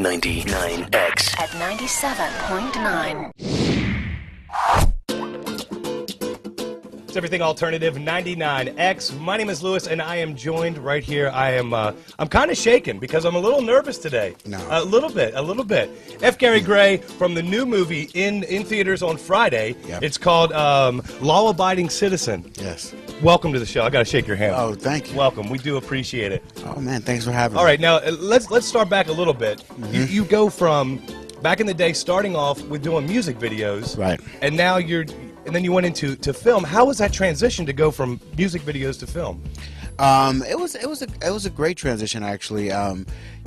99X at 97.9. It's Everything Alternative 99X. My name is Lewis, and I am joined right here. I'm kind of shaken because I'm a little nervous today. No. A little bit. F. Gary Gray from the new movie in theaters on Friday. Yep. It's called Law Abiding Citizen. Yes. Welcome to the show. I got to shake your hand. Oh, thank you. Welcome. We do appreciate it. Oh man, thanks for having me. All right, now let's start back a little bit. You go from back in the day starting off with doing music videos, Right. And now and then you went into film. How was that transition to go from music videos to film? It was a great transition actually.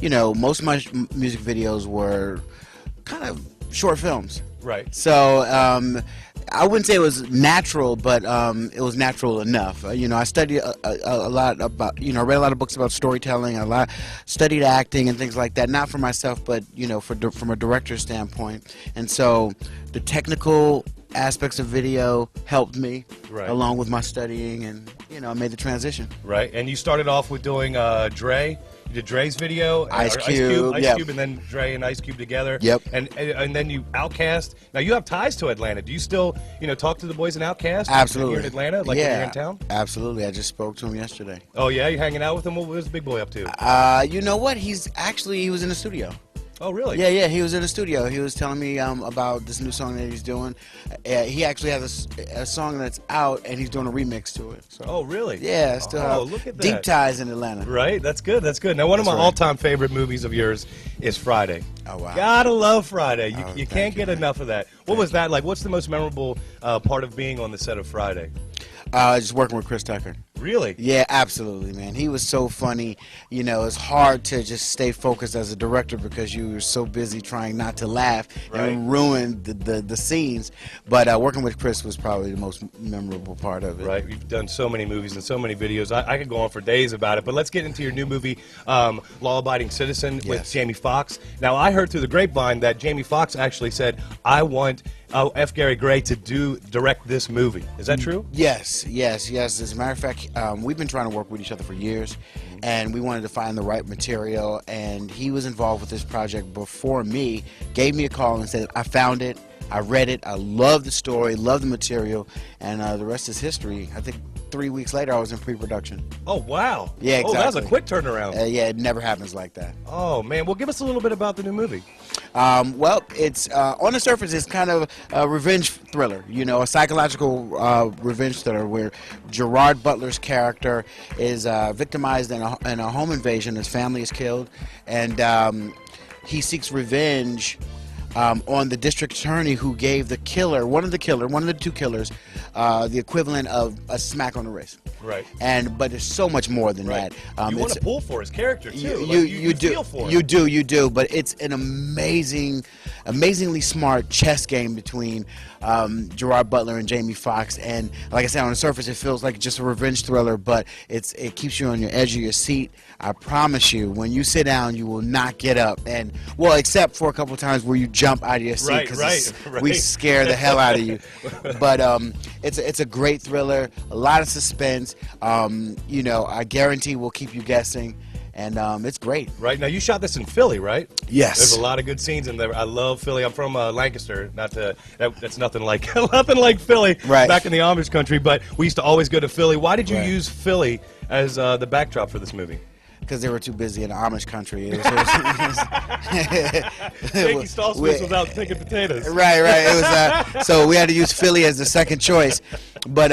You know, most of my music videos were kind of short films. Right. So I wouldn't say it was natural, but it was natural enough. You know, I studied a lot about, I read a lot of books about storytelling, studied acting and things like that. Not for myself, but, from a director's standpoint. And so the technical aspects of video helped me, Right. along with my studying, and, I made the transition. Right. And you started off with doing Dre. You did Dre's video. Ice Cube, yep. and then Dre and Ice Cube together. Yep. And then you Outkast. Now you have ties to Atlanta. Do you still, talk to the boys in Outkast? Absolutely. Here in Atlanta, like when you're in town? Absolutely. I just spoke to him yesterday. Oh yeah, you hanging out with him? What was the big boy up to? You know what? He was in the studio. Oh really? Yeah, he was in the studio. He was telling me about this new song that he's doing. He actually has a song that's out, and he's doing a remix to it. So. Oh really? Yeah, still have look at that. deep ties in Atlanta. Right, that's good. Now, one of my That's right. all-time favorite movies of yours is Friday. Oh wow. Gotta love Friday. You Thank can't you, get man. enough of that. What was that like? What's the most memorable part of being on the set of Friday? Just working with Chris Tucker. Really? Yeah, absolutely, man. He was so funny. It's hard to just stay focused as a director because you were so busy trying not to laugh and ruin the scenes. But working with Chris was probably the most memorable part of it. Right. You've done so many movies and so many videos. I could go on for days about it. But let's get into your new movie, Law Abiding Citizen, with Yes. Jamie Foxx. Now, I heard through the grapevine that Jamie Foxx actually said, I want F. Gary Gray to direct this movie. Is that true? Yes. As a matter of fact, we've been trying to work with each other for years, and we wanted to find the right material, and he was involved with this project before me, gave me a call and said, I found it, I read it, I love the story, love the material, and the rest is history. I think 3 weeks later I was in pre-production. Oh, wow. Yeah, Oh, that was a exactly. quick turnaround. Yeah, it never happens like that. Oh, man. Well, give us a little bit about the new movie. Well, it's on the surface, it's kind of a revenge thriller, a psychological revenge thriller where Gerard Butler's character is victimized in a home invasion. His family is killed, and he seeks revenge on the district attorney who gave one of the two killers, the equivalent of a smack on the wrist. Right. But there's so much more than that. You want to pull for his character, too. You do. Feel for him. You do. But it's an amazingly smart chess game between Gerard Butler and Jamie Foxx. And like I said, on the surface, it feels like just a revenge thriller, but it keeps you on your edge of your seat. I promise you, when you sit down, you will not get up. And except for a couple times where you jump out of your seat because we scare the hell out of you. But it's a great thriller, a lot of suspense. I guarantee we'll keep you guessing. And it's great. Right. Now, you shot this in Philly, right? Yes. There's a lot of good scenes in there. I love Philly. I'm from Lancaster. That's nothing like Philly. Right. Back in the Amish country, but we used to always go to Philly. Why did you Right. use Philly as the backdrop for this movie? Because they were too busy in the Amish country. Jakey Stallsmith was out picking potatoes. Right. It was so we had to use Philly as the second choice. But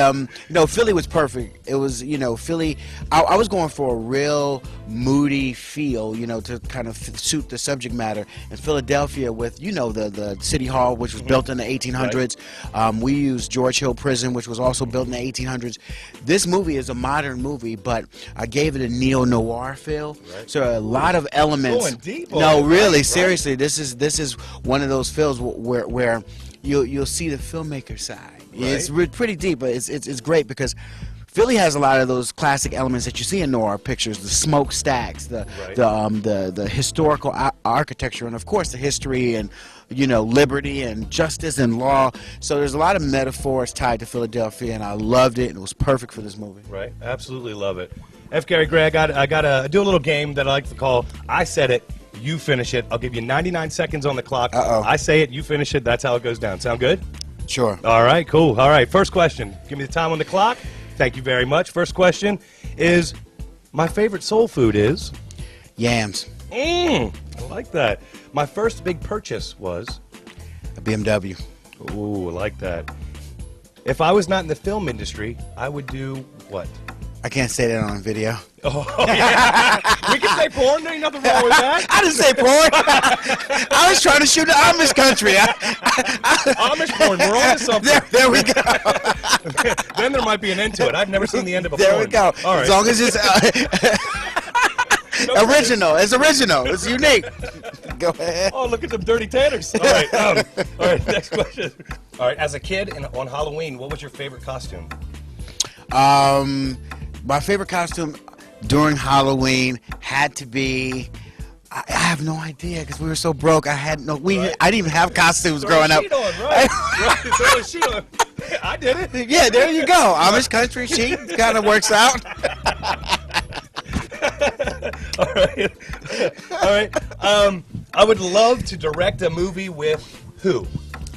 no, Philly was perfect. It was Philly. I was going for a real moody feel, to kind of suit the subject matter. And Philadelphia with the City Hall, which was built in the 1800s. We used George Hill Prison, which was also built in the 1800s. This movie is a modern movie, but I gave it a neo-noir feel. Right. So a lot of elements. Going deep. No, really, seriously, this is one of those films where you'll see the filmmaker side. Right. It's pretty deep, but it's great because Philly has a lot of those classic elements that you see in noir pictures: the smokestacks, the historical architecture, and of course the history and liberty and justice and law. So there's a lot of metaphors tied to Philadelphia, and I loved it, and it was perfect for this movie. Right. Absolutely love it. F. Gary Gray, I got to do a little game that I like to call I Said It, You finish it. I'll give you 99 seconds on the clock. Uh-oh. I say it, you finish it. That's how it goes down. Sound good? Sure. All right, cool. All right, first question. Give me the time on the clock. Thank you very much. First question is, my favorite soul food is? Yams. I like that. My first big purchase was? A BMW. Ooh, I like that. If I was not in the film industry, I would do what? I can't say that on video. Oh, yeah. We can say porn. There ain't nothing wrong with that. I didn't say porn. I was trying to shoot the Amish country. Amish porn. We're on to something. There we go. Then there might be an end to it. I've never seen the end of a porn. There we go. All right. As long as it's original. It's original. It's unique. Go ahead. Oh, look at them dirty tanners. All right. All right. Next question. All right. As a kid on Halloween, what was your favorite costume? My favorite costume during Halloween had to be. I have no idea because we were so broke. I didn't even have costumes growing up. Sheet on, right? Right. Throw a sheet on. I did it. Yeah, there you go. Amish country sheet kind of works out. All right. All right. I would love to direct a movie with who?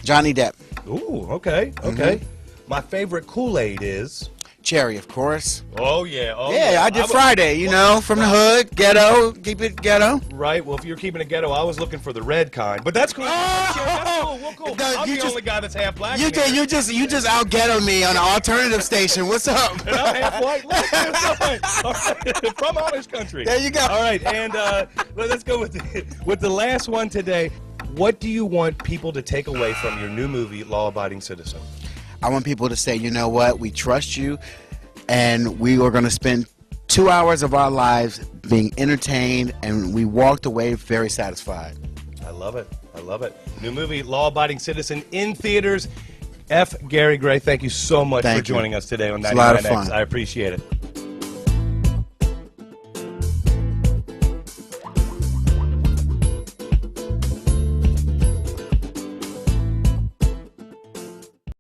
Johnny Depp. Ooh, okay, okay. My favorite Kool-Aid is? Cherry, of course. Oh, yeah. Oh, Yeah, I did Friday, you know, from the hood, ghetto, keep it ghetto. Right, well, if you're keeping it ghetto, I was looking for the red kind. But that's cool. That's cool. Well, cool. No, I'm you the just- only guy that's half black. You in here. you just out ghetto me on an alternative station. What's up? And I'm half white. Look, that's right. All right. From Amish country. There you go. All right, and let's go with the last one today. What do you want people to take away from your new movie, Law Abiding Citizen? I want people to say, you know what, we trust you, and we are going to spend 2 hours of our lives being entertained, and we walked away very satisfied. I love it. I love it. New movie, Law Abiding Citizen, in theaters. F. Gary Gray, thank you so much Thank for you. joining us today on It's a lot of 99X. fun. I appreciate it.